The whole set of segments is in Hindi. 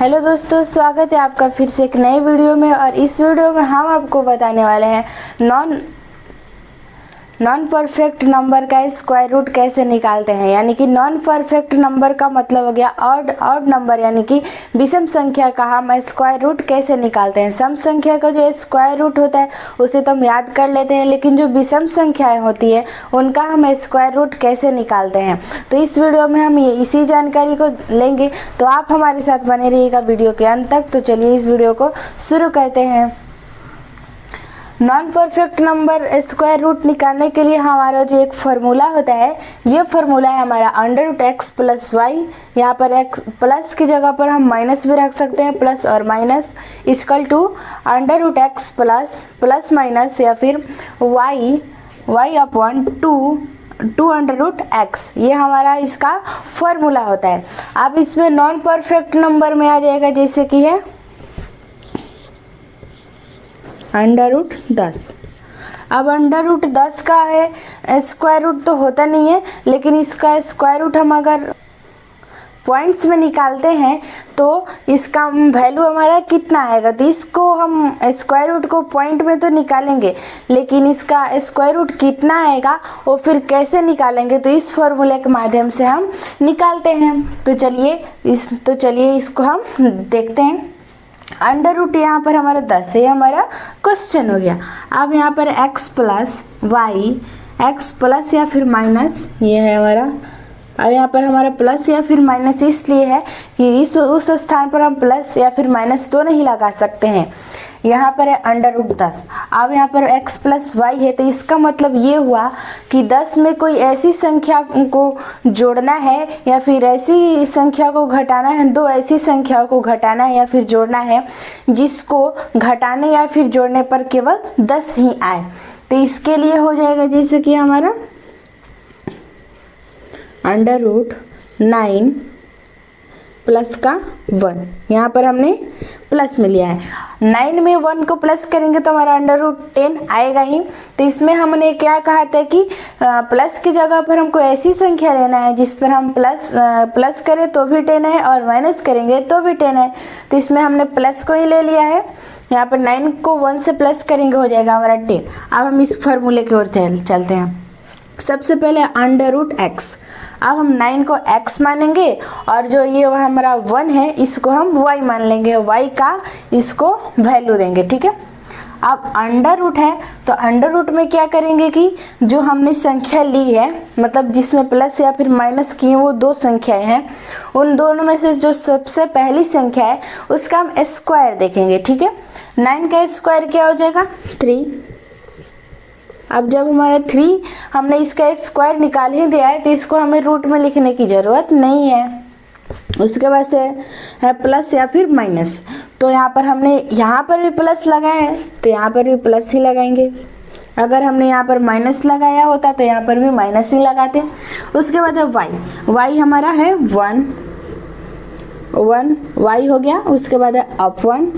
हेलो दोस्तों, स्वागत है आपका फिर से एक नए वीडियो में। और इस वीडियो में हम आपको बताने वाले हैं नॉन परफेक्ट नंबर का स्क्वायर रूट कैसे निकालते हैं। यानी कि नॉन परफेक्ट नंबर का मतलब हो गया ऑड नंबर, यानी कि विषम संख्या का हम स्क्वायर रूट कैसे निकालते हैं। सम संख्या का जो स्क्वायर रूट होता है उसे तो हम याद कर लेते हैं, लेकिन जो विषम संख्याएं होती है उनका हम स्क्वायर रूट कैसे निकालते हैं। तो इस वीडियो में हम इसी जानकारी को लेंगे, तो आप हमारे साथ बने रहिएगा वीडियो के अंत तक। तो चलिए इस वीडियो को शुरू करते हैं। Non perfect number square root निकालने के लिए हमारा जो एक फार्मूला होता है, ये फार्मूला है हमारा under root x plus y. यहाँ पर एक्स प्लस की जगह पर हम माइनस भी रख सकते हैं, प्लस और minus equal to under root x plus minus या फिर y upon two under root x. ये हमारा इसका फार्मूला होता है। अब इसमें नॉन परफेक्ट नंबर में आ जाएगा जैसे कि है अंडर रूट 10। अब अंडर रूट 10 का है स्क्वायर रूट तो होता नहीं है, लेकिन इसका स्क्वायर रूट हम अगर पॉइंट्स में निकालते हैं तो इसका वैल्यू हमारा कितना आएगा। तो इसको हम स्क्वायर रूट को पॉइंट में तो निकालेंगे, लेकिन इसका स्क्वायर रूट कितना आएगा वो फिर कैसे निकालेंगे, तो इस फॉर्मूले के माध्यम से हम निकालते हैं। तो चलिए इसको हम देखते हैं। अंडर रूट यहाँ पर हमारा 10 है, हमारा क्वेश्चन हो गया। अब यहाँ पर x plus y, x plus या फिर माइनस, ये है हमारा। अब यहाँ पर हमारा प्लस या फिर माइनस इसलिए है कि उस स्थान पर हम प्लस या फिर माइनस तो नहीं लगा सकते हैं। यहाँ पर है अंडर रूट 10। अब यहाँ पर x प्लस वाई है, तो इसका मतलब ये हुआ कि 10 में कोई ऐसी संख्या को जोड़ना है या फिर ऐसी संख्या को घटाना है, दो ऐसी संख्याओं को घटाना है या फिर जोड़ना है जिसको घटाने या फिर जोड़ने पर केवल 10 ही आए। तो इसके लिए हो जाएगा जैसे कि हमारा अंडर रूट 9 प्लस का 1। यहाँ पर हमने प्लस में लिया है। 9 में 1 को प्लस करेंगे तो हमारा अंडर रूट 10 आएगा ही। तो इसमें हमने क्या कहा था कि प्लस की जगह पर हमको ऐसी संख्या लेना है जिस पर हम प्लस करें तो भी 10 है और माइनस करेंगे तो भी 10 है। तो इसमें हमने प्लस को ही ले लिया है। यहाँ पर 9 को 1 से प्लस करेंगे हो जाएगा हमारा 10। अब हम इस फार्मूले की ओर चलते हैं। सबसे पहले अंडर रूट एक्स। अब हम 9 को x मानेंगे और जो ये हमारा 1 है इसको हम y मान लेंगे, y का इसको वैल्यू देंगे, ठीक है। अब अंडर रूट है तो अंडर रूट में क्या करेंगे कि जो हमने संख्या ली है, मतलब जिसमें प्लस या फिर माइनस की वो दो संख्याएं हैं, उन दोनों में से जो सबसे पहली संख्या है उसका हम स्क्वायर देखेंगे, ठीक है। 9 का स्क्वायर क्या हो जाएगा 3। अब जब हमारा 3 हमने इसका स्क्वायर निकाल ही दिया है तो इसको हमें रूट में लिखने की ज़रूरत नहीं है। उसके बाद से है प्लस या फिर माइनस। तो यहाँ पर हमने यहाँ पर भी प्लस लगाया है तो यहाँ पर भी प्लस ही लगाएंगे। अगर हमने यहाँ पर माइनस लगाया होता तो यहाँ पर भी माइनस ही लगाते। उसके बाद है वाई हमारा है 1 वाई हो गया। उसके बाद है अप 1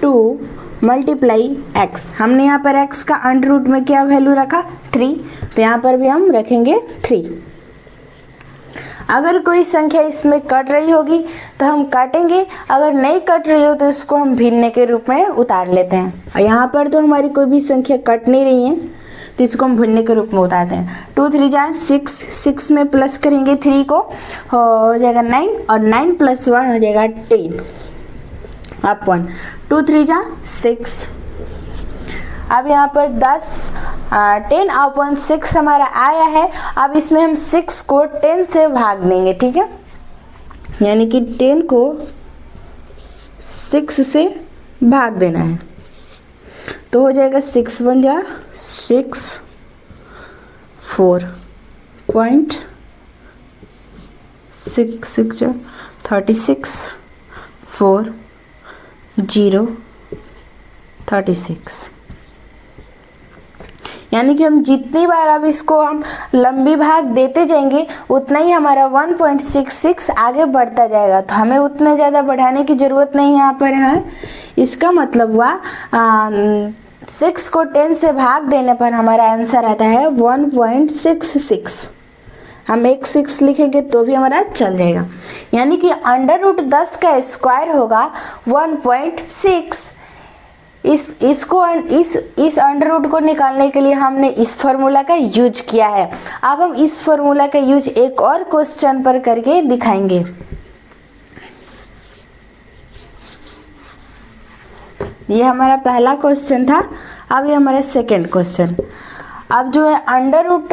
2 मल्टीप्लाई एक्स। हमने यहाँ पर एक्स का अंडर रूट में क्या वैल्यू रखा 3, तो यहाँ पर भी हम रखेंगे 3। अगर कोई संख्या इसमें कट रही होगी तो हम काटेंगे, अगर नहीं कट रही हो तो इसको हम भिन्न के रूप में उतार लेते हैं। और यहाँ पर तो हमारी कोई भी संख्या कट नहीं रही है तो इसको हम भिन्न के रूप में उतारते हैं। 2 3 जा 6 में प्लस करेंगे 3 को हो जाएगा 9 और 9 प्लस 1 हो जाएगा 10 अप 1। 2 3 जा 6। अब यहाँ पर 10 अपॉन 6 हमारा आया है। अब इसमें हम 6 को 10 से भाग देंगे, ठीक है। यानी कि 10 को 6 से भाग देना है तो हो जाएगा 6 1 जा 6 4.6 जा 36 4 0 36। यानी कि हम जितनी बार अब इसको हम लंबी भाग देते जाएंगे उतना ही हमारा 1.66 आगे बढ़ता जाएगा। तो हमें उतना ज़्यादा बढ़ाने की ज़रूरत नहीं यहाँ पर है। इसका मतलब हुआ 6 को 10 से भाग देने पर हमारा आंसर आता है 1.66। हम एक 6 लिखेंगे तो भी हमारा चल जाएगा। यानी कि अंडर रूट 10 का स्क्वायर होगा 1.6। इस अंडर रूट को निकालने के लिए हमने इस फॉर्मूला का यूज किया है। अब हम इस फॉर्मूला का यूज एक और क्वेश्चन पर करके दिखाएंगे। ये हमारा पहला क्वेश्चन था। अब ये हमारा सेकंड क्वेश्चन। अब जो है अंडर रूट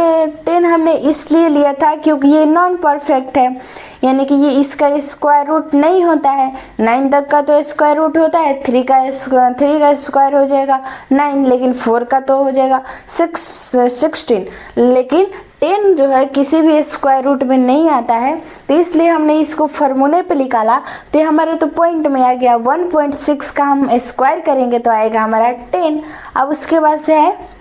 10 हमने इसलिए लिया था क्योंकि ये नॉन परफेक्ट है, यानी कि ये इसका स्क्वायर रूट नहीं होता है। 9 तक का तो स्क्वायर रूट होता है, 3 का स्क्वायर हो जाएगा 9, लेकिन 4 का तो हो जाएगा 16, लेकिन 10 जो है किसी भी स्क्वायर रूट में नहीं आता है। तो इसलिए हमने इसको फॉर्मूले पे निकाला, तो हमारे तो पॉइंट में आ गया 1.6 का हम स्क्वायर करेंगे तो आएगा हमारा 10। अब उसके बाद से है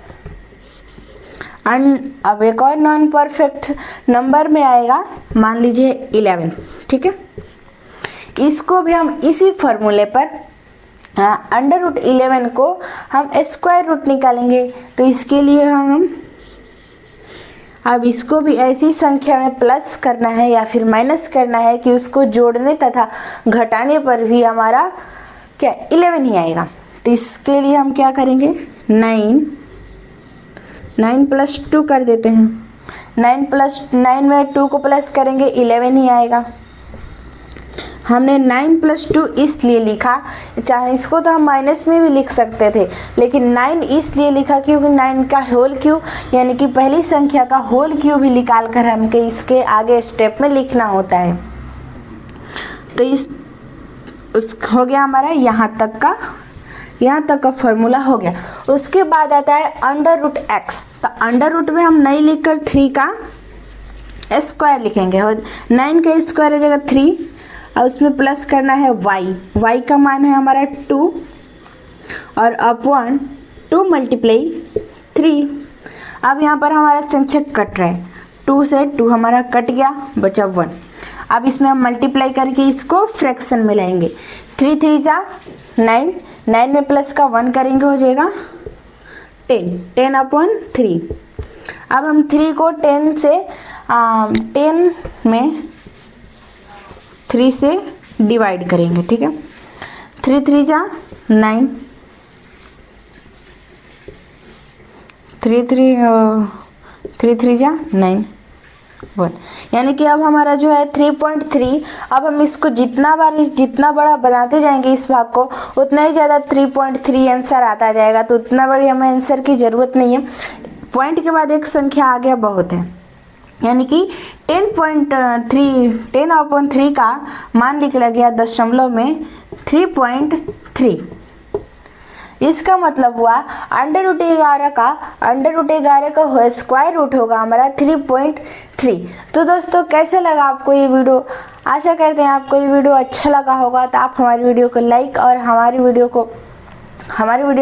अब एक और नॉन परफेक्ट नंबर में आएगा, मान लीजिए 11, ठीक है। इसको भी हम इसी फॉर्मूले पर अंडर रूट 11 को हम स्क्वायर रूट निकालेंगे। तो इसके लिए हम अब इसको भी ऐसी संख्या में प्लस करना है या फिर माइनस करना है कि उसको जोड़ने तथा घटाने पर भी हमारा क्या 11 ही आएगा। तो इसके लिए हम क्या करेंगे, 9 प्लस 2 कर देते हैं। 9 में 2 को प्लस करेंगे 11 ही आएगा। हमने 9 प्लस 2 इसलिए लिखा, चाहे इसको तो हम माइनस में भी लिख सकते थे, लेकिन 9 इसलिए लिखा क्योंकि 9 का होल क्यूब यानी कि पहली संख्या का होल क्यूब भी निकाल कर हमके इसके आगे स्टेप में लिखना होता है। तो हो गया हमारा यहाँ तक का फॉर्मूला हो गया। उसके बाद आता है अंडर रूट एक्स। तो अंडर रूट में हम नहीं लिखकर 3 का स्क्वायर लिखेंगे और 9 का स्क्वायर हो जाएगा 3 और उसमें प्लस करना है y का मान है हमारा 2 और अपॉन 2 मल्टीप्लाई 3। अब यहाँ पर हमारा संख्या कट रहा है, 2 से 2 हमारा कट गया, बचा 1। अब इसमें हम मल्टीप्लाई करके इसको फ्रैक्शन में लाएंगे। 3 3 जा 9 में प्लस का 1 करेंगे हो जाएगा 10 अपॉन 3। अब हम 3 को 10 में 3 से डिवाइड करेंगे, ठीक है। 3 3 जा 9, 3 3 जा 9 1, यानी कि अब हमारा जो है 3.3। अब हम इसको जितना बड़ा बनाते जाएंगे इस भाग को, उतना ही ज़्यादा 3.3 आंसर आता जाएगा। तो उतना बड़ी हमें आंसर की ज़रूरत नहीं है। पॉइंट के बाद एक संख्या आ गया बहुत है, यानी कि 10.3 का मान निकला गया दशमलव में 3.3। इसका मतलब हुआ अंडर रूट 11 का स्क्वायर रूट होगा हमारा 3.3। तो दोस्तों कैसे लगा आपको ये वीडियो? आशा करते हैं आपको ये वीडियो अच्छा लगा होगा। तो आप हमारी वीडियो को लाइक और हमारी वीडियो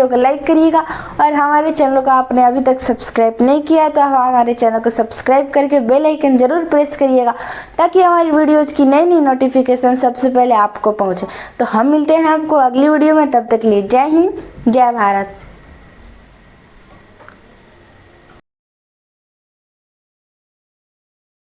को लाइक करिएगा और हमारे चैनल को आपने अभी तक सब्सक्राइब नहीं किया तो हमारे चैनल को सब्सक्राइब करके बेल आइकन जरूर प्रेस करिएगा ताकि हमारी वीडियोज़ की नई नोटिफिकेशन सबसे पहले आपको पहुंचे। तो हम मिलते हैं आपको अगली वीडियो में, तब तक के लिए जय हिंद जय भारत।